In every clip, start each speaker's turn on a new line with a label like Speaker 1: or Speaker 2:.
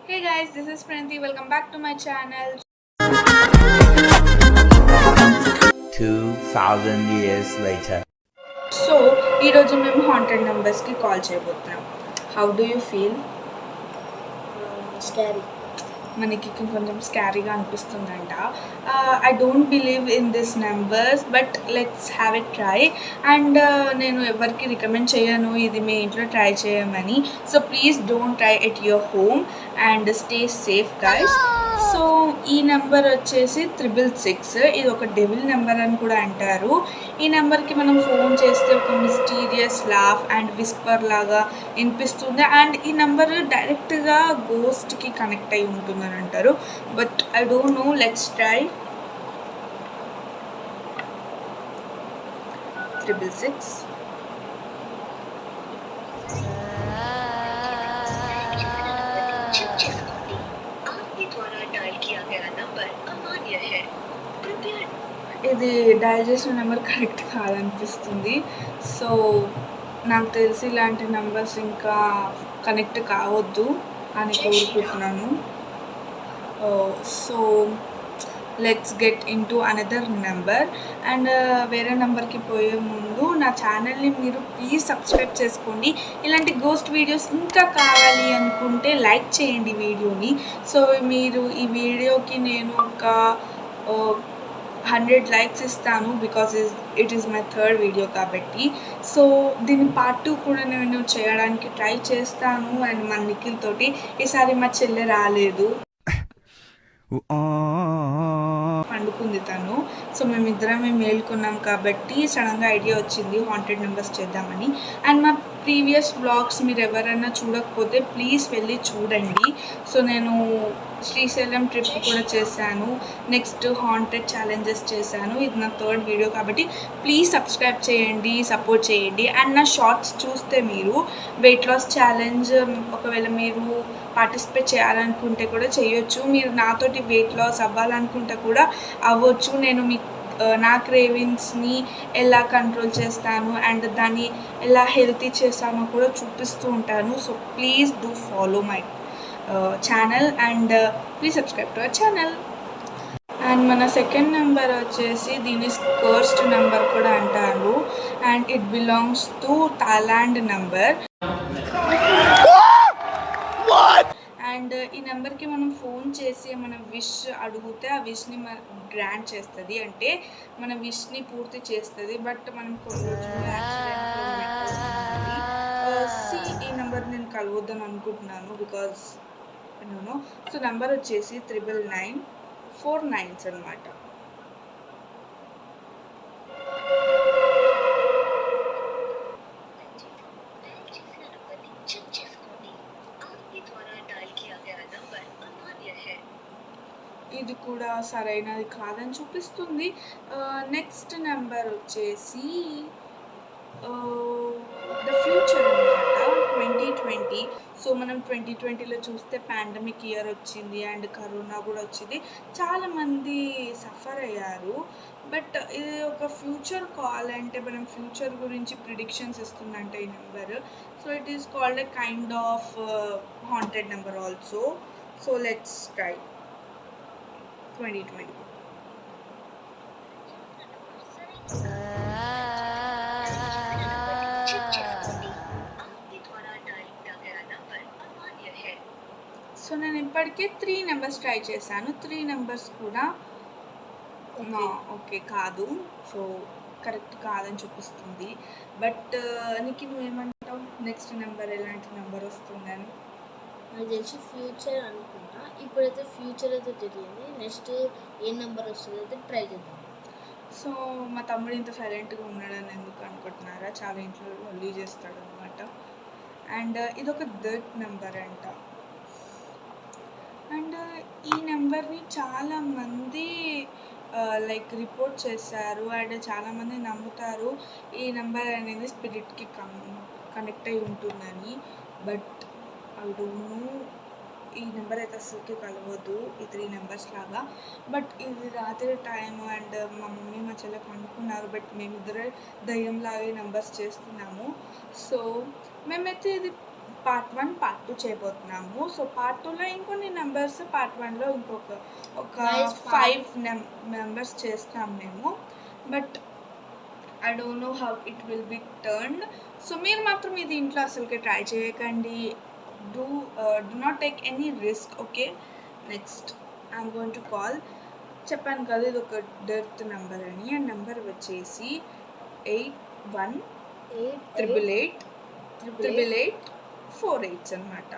Speaker 1: Hey guys, this is Pranti. Welcome back to my channel.
Speaker 2: 2000 years later.
Speaker 1: So, ఈ రోజు మేము haunted numbers కి call చేయబోతున్నాం. How do you feel?
Speaker 3: Scary.
Speaker 1: మనకి కొంచెం స్కారీగా అనిపిస్తుందంట. I don't believe in this numbers but let's have a try. And నేను ఎవరికి రికమెండ్ చేయను ఇది మీ ఇంట్లో ట్రై చేయమని. So please don't try at your home and stay safe guys. So ఈ నెంబర్ వచ్చేసి 666. ఇది ఒక డెవిల్ నెంబర్ అని కూడా అంటారు. ఈ నెంబర్కి మనం ఫోన్ చేస్తే ఒక మిస్టీరియస్ లాఫ్ అండ్ విస్పర్ లాగా వినిపిస్తుంది. అండ్ ఈ నెంబర్ డైరెక్ట్గా గోస్ట్కి కనెక్ట్ అయి ఉంటుందని అంటారు. But I don't know, let's try. 666. ఇది డయల్ చేసిన నెంబర్ కరెక్ట్ కాదనిపిస్తుంది. సో నాకు తెలిసి ఇలాంటి నెంబర్స్ ఇంకా కనెక్ట్ కావద్దు అని కోరుకుంటున్నాను. So let's get in to another number. And వేరే నెంబర్కి పోయే ముందు నా ఛానల్ని మీరు ప్లీజ్ సబ్స్క్రైబ్ చేసుకోండి. ఇలాంటి గోస్ట్ వీడియోస్ ఇంకా కావాలి అనుకుంటే లైక్ చేయండి వీడియోని. సో మీరు ఈ వీడియోకి నేను ఒక 100 likes ఇస్తాను because it is my third video కాబట్టి. సో దీని పార్ట్ 2 కూడా నేను చేయడానికి ట్రై చేస్తాను. అండ్ మా నిఖిల్ తోటి ఈసారి మా చెల్లె రాలేదు, పండుకుంది తను. సో మేమిద్దరమే మేల్కొన్నాం కాబట్టి సడన్గా ఐడియా వచ్చింది హాంటెడ్ నెంబర్స్ చేద్దామని. అండ్ మా ప్రీవియస్ బ్లాగ్స్ మీరు ఎవరైనా చూడకపోతే ప్లీజ్ వెళ్ళి చూడండి. సో నేను శ్రీశైలం ట్రిప్ కూడా చేశాను, నెక్స్ట్ హాంటెడ్ ఛాలెంజెస్ చేశాను. ఇది నా థర్డ్ వీడియో కాబట్టి ప్లీజ్ సబ్స్క్రైబ్ చేయండి, సపోర్ట్ చేయండి. అండ్ నా షార్ట్స్ చూస్తే మీరు వెయిట్ లాస్ ఛాలెంజ్ ఒకవేళ మీరు పార్టిసిపేట్ చేయాలనుకుంటే కూడా చేయొచ్చు. మీరు నాతోటి వెయిట్ లాస్ అవ్వాలనుకుంటే కూడా అవ్వచ్చు. నేను మీ నా క్రేవింగ్స్ని ఎలా కంట్రోల్ చేస్తాను అండ్ దాన్ని ఎలా హెల్తీ చేస్తానో కూడా చూపిస్తూ ఉంటాను. So please do follow my channel and please subscribe to our channel. And మన సెకండ్ నెంబర్ వచ్చేసి దీన్ని కర్స్డ్ నెంబర్ కూడా అంటారు. And it belongs to Thailand number. And ఈ నెంబర్కి మనం ఫోన్ చేసి మన విష్ అడిగితే ఆ విష్ని గ్రాంట్ చేస్తుంది, అంటే మన విష్ని పూర్తి చేస్తుంది. బట్ మనం కొన్ని రోజులు ఈ నెంబర్ నేను కలవద్దని అనుకుంటున్నాను బికాజ్ నో. సో నెంబర్ వచ్చేసి 999 4 9s అనమాట. ఇది కూడా సరైనది కాదని చూపిస్తుంది. నెక్స్ట్ నెంబర్ వచ్చేసి ద ఫ్యూచర్ అనమాట, 2020. సో మనం 2020లో చూస్తే పాండమిక్ ఇయర్ వచ్చింది అండ్ కరోనా కూడా వచ్చింది, చాలామంది సఫర్ అయ్యారు. బట్ ఇది ఒక ఫ్యూచర్ కాల్, అంటే మనం ఫ్యూచర్ గురించి ప్రిడిక్షన్స్ ఇస్తుందంట ఈ number. So it is called a kind of haunted number also. So let's try 2020. So నేను ఇప్పటికే 3 నెంబర్స్ ట్రై చేశాను. 3 నెంబర్స్ కూడా ఓకే కాదు, సో కరెక్ట్ కాదని చూపిస్తుంది. బట్ నీకు నువ్వేమంటావు, నెక్స్ట్ నెంబర్ ఎలాంటి నెంబర్ వస్తుందని?
Speaker 3: నాకు తెలిసి ఫ్యూచర్ అనుకుంటా. ఇప్పుడైతే ఫ్యూచర్ అయితే తెలియదు, నెక్స్ట్ ఏ నెంబర్ వస్తుంది అయితే ట్రై చేద్దాం.
Speaker 1: సో మా తమ్ముడు ఇంత సైలెంట్గా ఉన్నాడని ఎందుకు అనుకుంటున్నారా, చాలా ఇంట్లో లొల్లి చేస్తాడు అనమాట. అండ్ ఇది ఒక డర్ట్ నెంబర్ అంట. అండ్ ఈ నెంబర్ని చాలామంది లైక్ రిపోర్ట్ చేశారు అండ్ చాలామంది నమ్ముతారు ఈ నెంబర్ అనేది స్పిరిట్కి కనెక్ట్ అయి ఉంటుందని. బట్ ఐ డోంట్ నో, ఈ నెంబర్ అయితే అసలుకి కలవద్దు ఈ 3 నెంబర్స్ లాగా. బట్ ఇది రాత్రి టైం అండ్ మా మమ్మీ మా చెల్లె పండుకున్నారు, బట్ మేమిద్దరే దయ్యంలాగే నెంబర్స్ చేస్తున్నాము. సో మేమైతే ఇది పార్ట్ 1 పార్ట్ 2 చేయబోతున్నాము. సో పార్ట్ 2లో ఇంకొన్ని నెంబర్స్, పార్ట్ 1లో ఒక
Speaker 3: Guys,
Speaker 1: 5 నెంబర్స్ చేస్తాం మేము. But I don't know how it will be turn. So మీరు మాత్రం ఇది ఇంట్లో అసలుకి ట్రై చేయకండి. Do not take any risk. Okay, next I'm going to call. చెప్పాను కదా ఇది ఒక డెర్త్ నెంబర్ అని. ఆ నెంబర్ వచ్చేసి 81888848 అనమాట.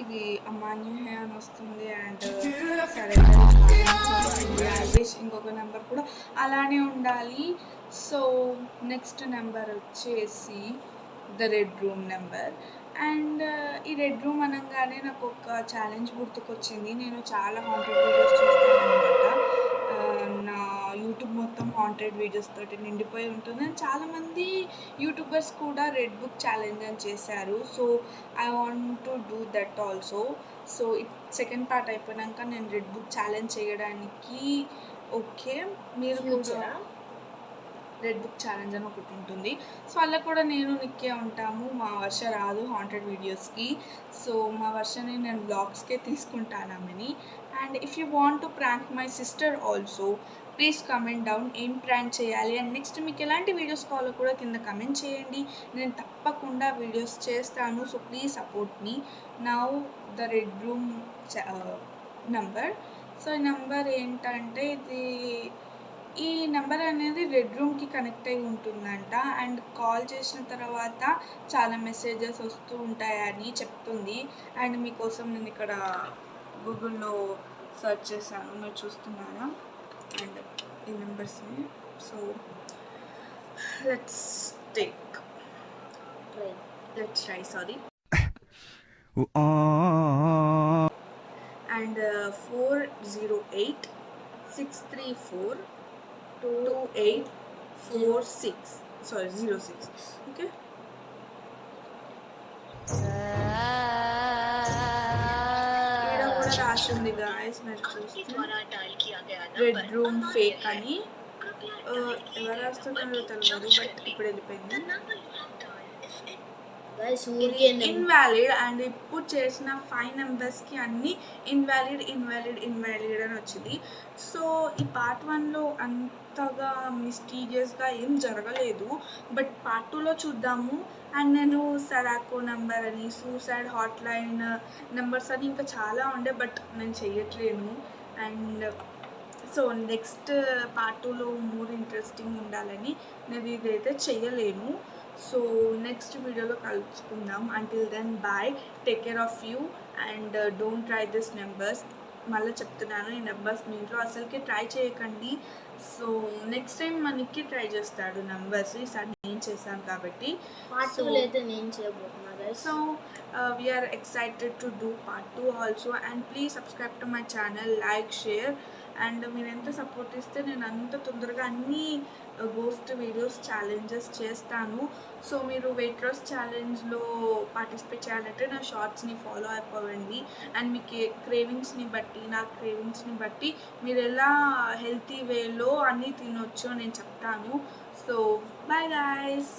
Speaker 1: ఇది అమాన్య హే అని వస్తుంది. అండ్ ఇంకొక నెంబర్ కూడా అలానే ఉండాలి. సో నెక్స్ట్ నెంబర్ వచ్చేసి the red room number. And ఈ రెడ్ రూమ్ అనగానే నాకు ఒక ఛాలెంజ్ గుర్తుకొచ్చింది. నేను చాలా హాంటెడ్ వీడియోస్ చూస్తాను అనమాట. నా యూట్యూబ్ మొత్తం హాంటెడ్ వీడియోస్ తోటి నిండిపోయి ఉంటుంది. చాలామంది యూట్యూబర్స్ కూడా రెడ్ బుక్ ఛాలెంజ్ అని చేశారు. So I want to do that also. So second part అయిపోయాక నేను రెడ్ బుక్ ఛాలెంజ్ చేయడానికి ఓకే. మీరు కూడా రెడ్ బుక్ ఛాలెంజ్ అని ఒకటి ఉంటుంది. సో అలా కూడా నేను నిక్కే ఉంటాము. మా వర్ష రాదు హాంటెడ్ వీడియోస్కి. సో మా వర్షని నేను బ్లాగ్స్కే తీసుకుంటాను ఆమెని. And if you want to prank my sister also please comment down ఏం ప్రాంక్ చేయాలి. అండ్ నెక్స్ట్ మీకు ఎలాంటి వీడియోస్ కావాలో కూడా కింద కమెంట్ చేయండి. నేను తప్పకుండా వీడియోస్ చేస్తాను. So please support me. Now the red room number. So ఈ నెంబర్ ఏంటంటే ఈ నెంబర్ అనేది రెడ్ రూమ్కి కనెక్ట్ అయి ఉంటుందంట. అండ్ కాల్ చేసిన తర్వాత చాలా మెసేజెస్ వస్తూ ఉంటాయని చెప్తుంది. అండ్ మీకోసం నేను ఇక్కడ గూగుల్లో సెర్చ్ చేశాను, మీరు చూస్తున్నారా. అండ్ ఈ నెంబర్స్ని so let's try sorry. And 408-634-2846 sorry 06. Okay, ఇక్కడ కూడా రాసి ఉంది గాయస్, మీరు చూస్తే రెడ్ రూమ్ ఫేక్ అని. ఎవరు రాస్తున్నారో తెలియదు, బట్ ఇప్పుడు వెళ్ళిపోయింది. ఇన్వాలిడ్. అండ్ ఇప్పుడు చేసిన 5 నెంబర్స్కి అన్నీ ఇన్వాలిడ్ అని వచ్చింది. సో ఈ పార్ట్ 1లో అంతగా మిస్టీరియస్గా ఏం జరగలేదు. బట్ పార్ట్ 2లో చూద్దాము. అండ్ నేను సడాకో నెంబర్ అని, సూసైడ్ హాట్ లైన్ నెంబర్స్ అని ఇంకా చాలా ఉండే, బట్ నేను చెయ్యట్లేను. అండ్ సో నెక్స్ట్ పార్ట్ 2లో మోర్ ఇంట్రెస్టింగ్ ఉండాలని నేను ఇదైతే చెయ్యలేను. సో నెక్స్ట్ వీడియోలో కలుసుకుందాం. Until then bye, take care of you and don't try this numbers. మళ్ళీ చెప్తున్నాను, ఈ నెంబర్స్ మీ ఇంట్లో అసలుకి ట్రై చేయకండి. సో నెక్స్ట్ టైం మనకి ట్రై చేస్తాడు నెంబర్స్. ఈసారి నేను చేశాను కాబట్టి so we are excited to do part 2 also. And please subscribe to my channel, like, share. And మీరు ఎంత సపోర్ట్ ఇస్తే నేను అంత తొందరగా అన్నీ గోస్ట్ వీడియోస్ ఛాలెంజెస్ చేస్తాను. సో మీరు వెయిట్ లాస్ ఛాలెంజ్లో పార్టిసిపేట్ చేయాలంటే నా షార్ట్స్ని ఫాలో అయిపోవండి. అండ్ మీ క్రేవింగ్స్ని బట్టి, నా క్రేవింగ్స్ని బట్టి మీరు ఎలా హెల్తీ వేలో అన్నీ తినొచ్చో నేను చెప్తాను. So bye guys.